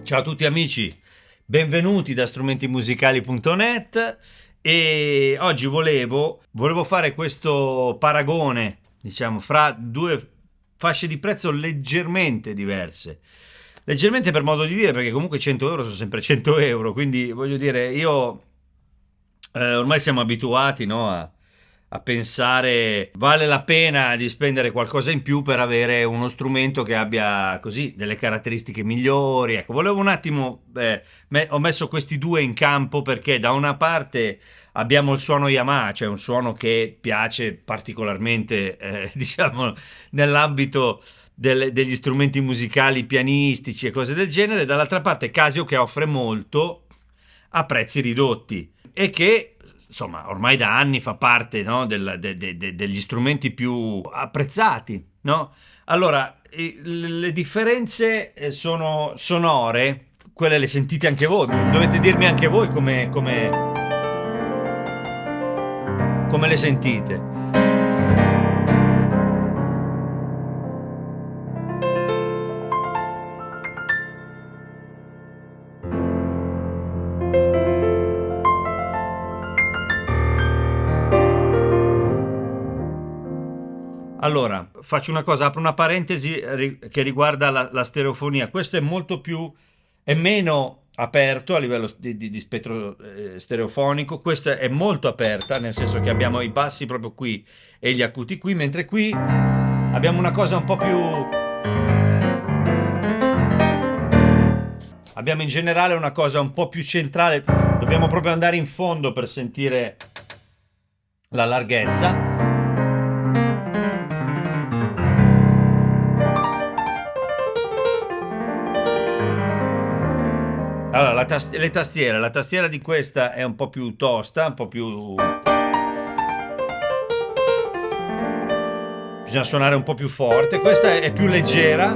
Ciao a tutti amici, benvenuti da strumentimusicali.net e oggi volevo fare questo paragone, diciamo, fra due fasce di prezzo leggermente diverse. Leggermente per modo di dire, perché comunque 100 euro sono sempre 100 euro, quindi voglio dire, ormai siamo abituati, no, a pensare vale la pena di spendere qualcosa in più per avere uno strumento che abbia così delle caratteristiche migliori. Ecco, volevo un attimo, ho messo questi due in campo perché da una parte abbiamo il suono Yamaha, cioè un suono che piace particolarmente, diciamo, nell'ambito degli strumenti musicali pianistici e cose del genere, dall'altra parte Casio che offre molto a prezzi ridotti e che insomma ormai da anni fa parte, no, degli strumenti più apprezzati, no? Allora, le differenze sono sonore, quelle le sentite anche voi, dovete dirmi anche voi come le sentite. Allora, faccio una cosa, apro una parentesi che riguarda la stereofonia. Questo è meno aperto a livello di spettro stereofonico, questa è molto aperta, nel senso che abbiamo i bassi proprio qui e gli acuti qui, mentre qui abbiamo una cosa un po' più... Abbiamo in generale una cosa un po' più centrale, dobbiamo proprio andare in fondo per sentire la larghezza. Allora, la tastiera di questa è un po' più tosta, un po' più... Bisogna suonare un po' più forte. Questa è più leggera.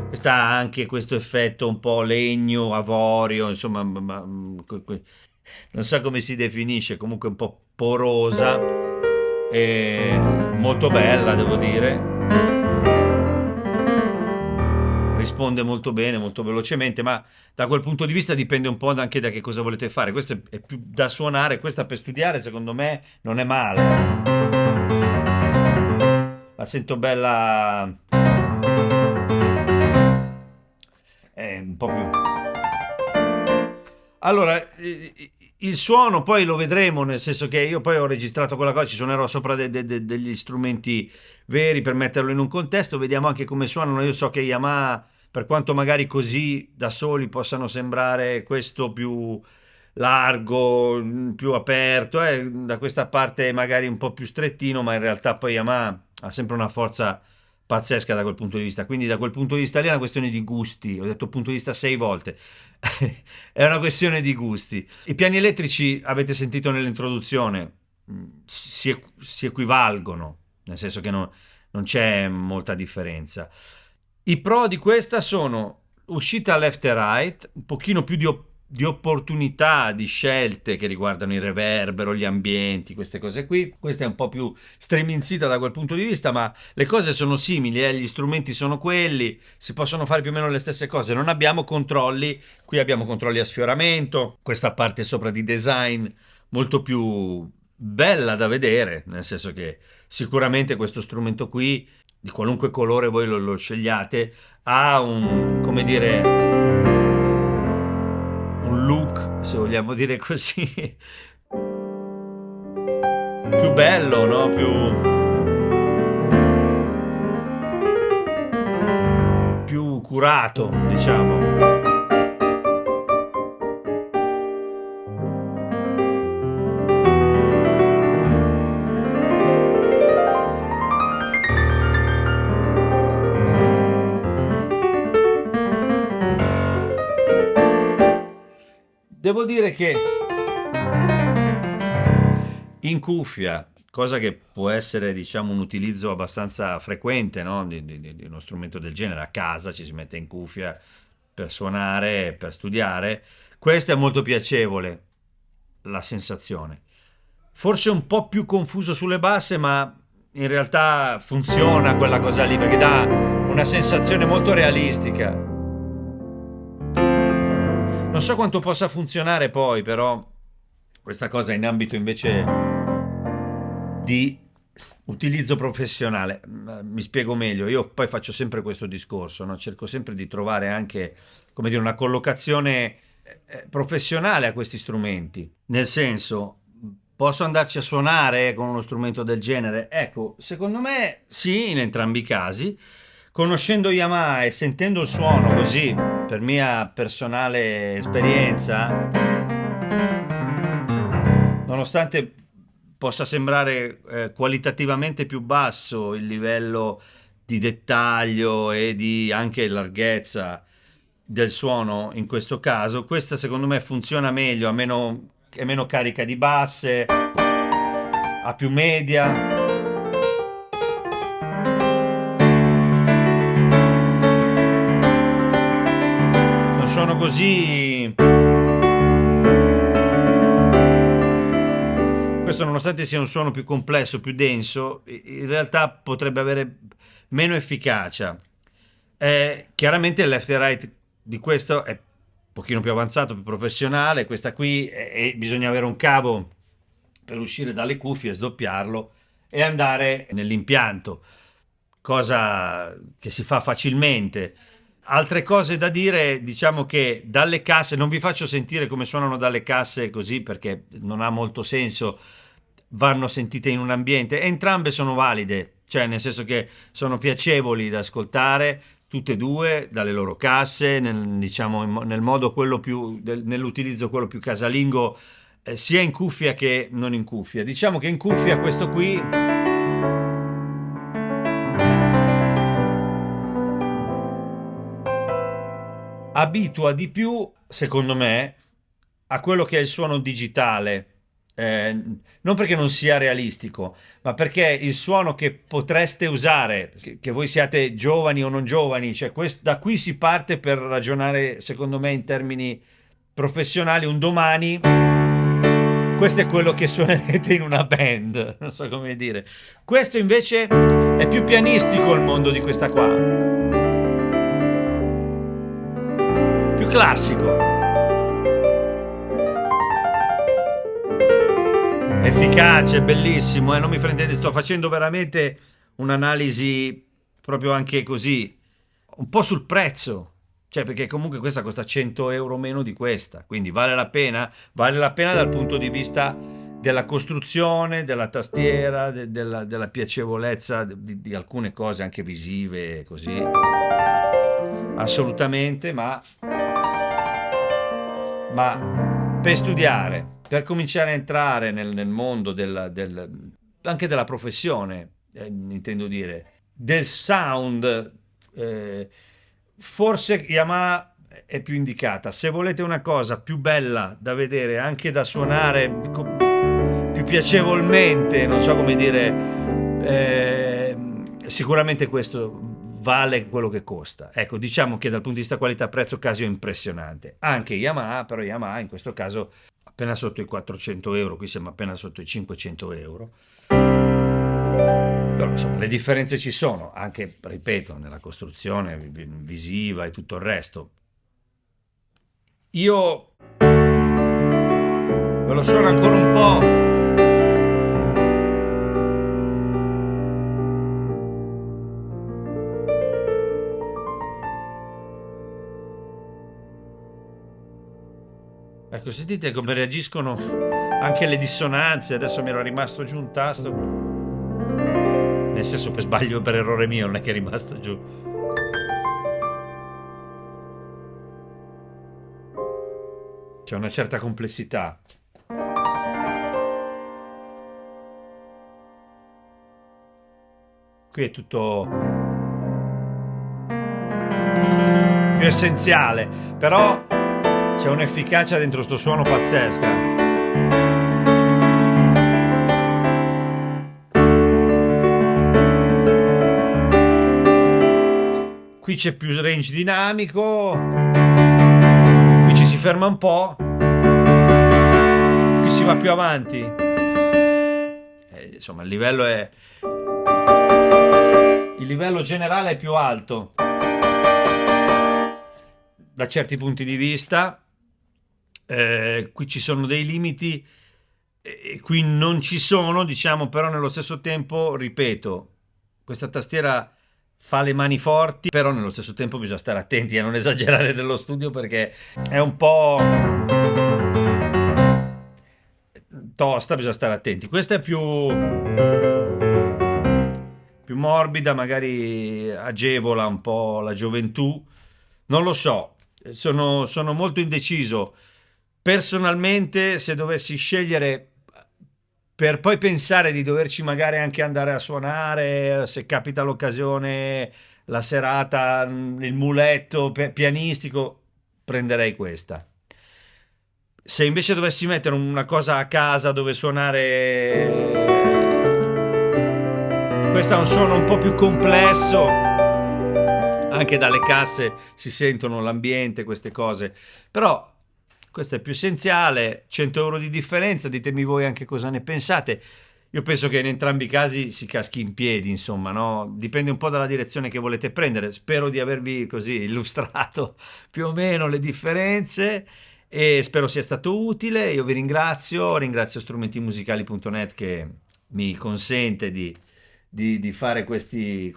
Questa ha anche questo effetto un po' legno, avorio, insomma, non so come si definisce, comunque un po' porosa e molto bella, devo dire. Risponde molto bene, molto velocemente, ma da quel punto di vista dipende un po' anche da che cosa volete fare. Questa è più da suonare, questa per studiare secondo me non è male. La sento bella, è un po' più... Allora, il suono poi lo vedremo, nel senso che io poi ho registrato quella cosa, ci suonerò sopra degli strumenti veri per metterlo in un contesto, vediamo anche come suonano. Io so che Yamaha, per quanto magari così da soli possano sembrare questo più largo, più aperto, da questa parte magari un po' più strettino, ma in realtà poi Yamaha ha sempre una forza pazzesca da quel punto di vista. Quindi da quel punto di vista lì è una questione di gusti. Ho detto punto di vista 6 volte. È una questione di gusti. I piani elettrici, avete sentito nell'introduzione, si equivalgono, nel senso che non c'è molta differenza. I pro di questa sono uscita left e right, un pochino più di opportunità, di scelte che riguardano il reverbero, gli ambienti, queste cose qui. Questa è un po' più striminzita da quel punto di vista, ma le cose sono simili, gli strumenti sono quelli, si possono fare più o meno le stesse cose. Non abbiamo controlli, qui abbiamo controlli a sfioramento, questa parte sopra di design molto più bella da vedere, nel senso che sicuramente questo strumento qui, di qualunque colore voi lo scegliate, ha un, come dire, un look, se vogliamo dire così, più bello, no? Più curato, diciamo. Devo dire che in cuffia, cosa che può essere, diciamo, un utilizzo abbastanza frequente, no? di uno strumento del genere, a casa ci si mette in cuffia per suonare, per studiare, questo è molto piacevole, la sensazione. Forse un po' più confuso sulle basse, ma in realtà funziona quella cosa lì, perché dà una sensazione molto realistica. Non so quanto possa funzionare poi, però questa cosa in ambito invece di utilizzo professionale. Mi spiego meglio, io poi faccio sempre questo discorso, no? Cerco sempre di trovare anche, come dire, una collocazione professionale a questi strumenti, nel senso, posso andarci a suonare con uno strumento del genere? Ecco, secondo me sì, in entrambi i casi. Conoscendo Yamaha e sentendo il suono così, per mia personale esperienza, nonostante possa sembrare qualitativamente più basso il livello di dettaglio e di anche larghezza del suono in questo caso, questa secondo me funziona meglio, è meno carica di basse, ha più media. Non sono così. Questo, nonostante sia un suono più complesso, più denso, in realtà potrebbe avere meno efficacia. Chiaramente il left e right di questo è un pochino più avanzato, più professionale. Questa qui bisogna avere un cavo per uscire dalle cuffie, sdoppiarlo e andare nell'impianto, cosa che si fa facilmente. Altre cose da dire, diciamo che dalle casse, non vi faccio sentire come suonano dalle casse così perché non ha molto senso, vanno sentite in un ambiente, entrambe sono valide, cioè nel senso che sono piacevoli da ascoltare, tutte e due, dalle loro casse, diciamo, nel modo quello più, nell'utilizzo quello più casalingo, sia in cuffia che non in cuffia. Diciamo che in cuffia questo qui abitua di più, secondo me, a quello che è il suono digitale. Non perché non sia realistico, ma perché il suono che potreste usare, che voi siate giovani o non giovani, cioè da qui si parte per ragionare, secondo me, in termini professionali. Un domani, questo è quello che suonerete in una band, non so come dire. Questo invece è più pianistico il mondo di questa qua, più classico. Efficace, bellissimo, non mi fraintendete, sto facendo veramente un'analisi proprio anche così, un po' sul prezzo, cioè perché comunque questa costa 100 euro meno di questa, quindi vale la pena? Vale la pena dal punto di vista della costruzione, della tastiera, della piacevolezza di alcune cose anche visive, così, assolutamente, ma per studiare, per cominciare a entrare nel mondo anche della professione, intendo dire, del sound, forse Yamaha è più indicata. Se volete una cosa più bella da vedere, anche da suonare più piacevolmente, non so come dire, sicuramente questo vale quello che costa. Ecco, diciamo che dal punto di vista qualità-prezzo Casio è impressionante. Anche Yamaha, però Yamaha in questo caso appena sotto i 400 euro, qui siamo appena sotto i 500 euro. Però insomma le differenze ci sono, anche, ripeto, nella costruzione visiva e tutto il resto. Io ve lo suono ancora un po'. Ecco, sentite come reagiscono anche le dissonanze. Adesso mi era rimasto giù un tasto, nel senso, per sbaglio, per errore mio, non è che è rimasto giù. C'è una certa complessità. Qui è tutto più essenziale, però c'è un'efficacia dentro sto suono pazzesca. Qui c'è più range dinamico, qui ci si ferma un po', qui si va più avanti. Insomma, il livello generale è più alto da certi punti di vista. qui ci sono dei limiti e qui non ci sono, diciamo, però nello stesso tempo, ripeto, questa tastiera fa le mani forti, però nello stesso tempo bisogna stare attenti a non esagerare nello studio perché è un po' tosta, bisogna stare attenti. Questa è più morbida, magari agevola un po' la gioventù, non lo so, sono molto indeciso. Personalmente, se dovessi scegliere per poi pensare di doverci magari anche andare a suonare, se capita l'occasione, la serata, il muletto pianistico, prenderei questa. Se invece dovessi mettere una cosa a casa dove suonare, questo ha un suono un po' più complesso, anche dalle casse si sentono l'ambiente, queste cose, però questo è più essenziale, 100 euro di differenza, ditemi voi anche cosa ne pensate. Io penso che in entrambi i casi si caschi in piedi, insomma, no? Dipende un po' dalla direzione che volete prendere. Spero di avervi così illustrato più o meno le differenze e spero sia stato utile. Io vi ringrazio strumentimusicali.net che mi consente di fare queste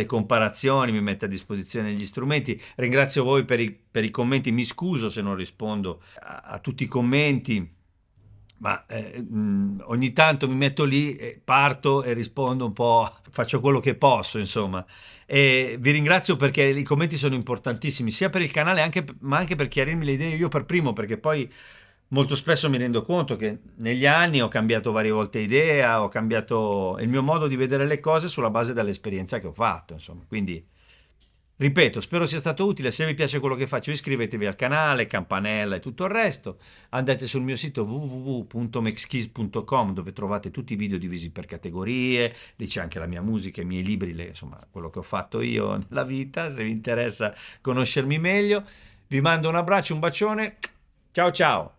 comparazioni, mi mette a disposizione gli strumenti. Ringrazio voi per i commenti, mi scuso se non rispondo a tutti i commenti, ma ogni tanto mi metto lì, parto e rispondo un po', faccio quello che posso, insomma. E vi ringrazio perché i commenti sono importantissimi, sia per il canale, ma anche per chiarirmi le idee io per primo, perché poi molto spesso mi rendo conto che negli anni ho cambiato varie volte idea, ho cambiato il mio modo di vedere le cose sulla base dell'esperienza che ho fatto, insomma. Quindi, ripeto, spero sia stato utile. Se vi piace quello che faccio, iscrivetevi al canale, campanella e tutto il resto. Andate sul mio sito www.mexkeys.com dove trovate tutti i video divisi per categorie, lì c'è anche la mia musica, i miei libri, insomma, quello che ho fatto io nella vita, se vi interessa conoscermi meglio. Vi mando un abbraccio, un bacione. Ciao ciao!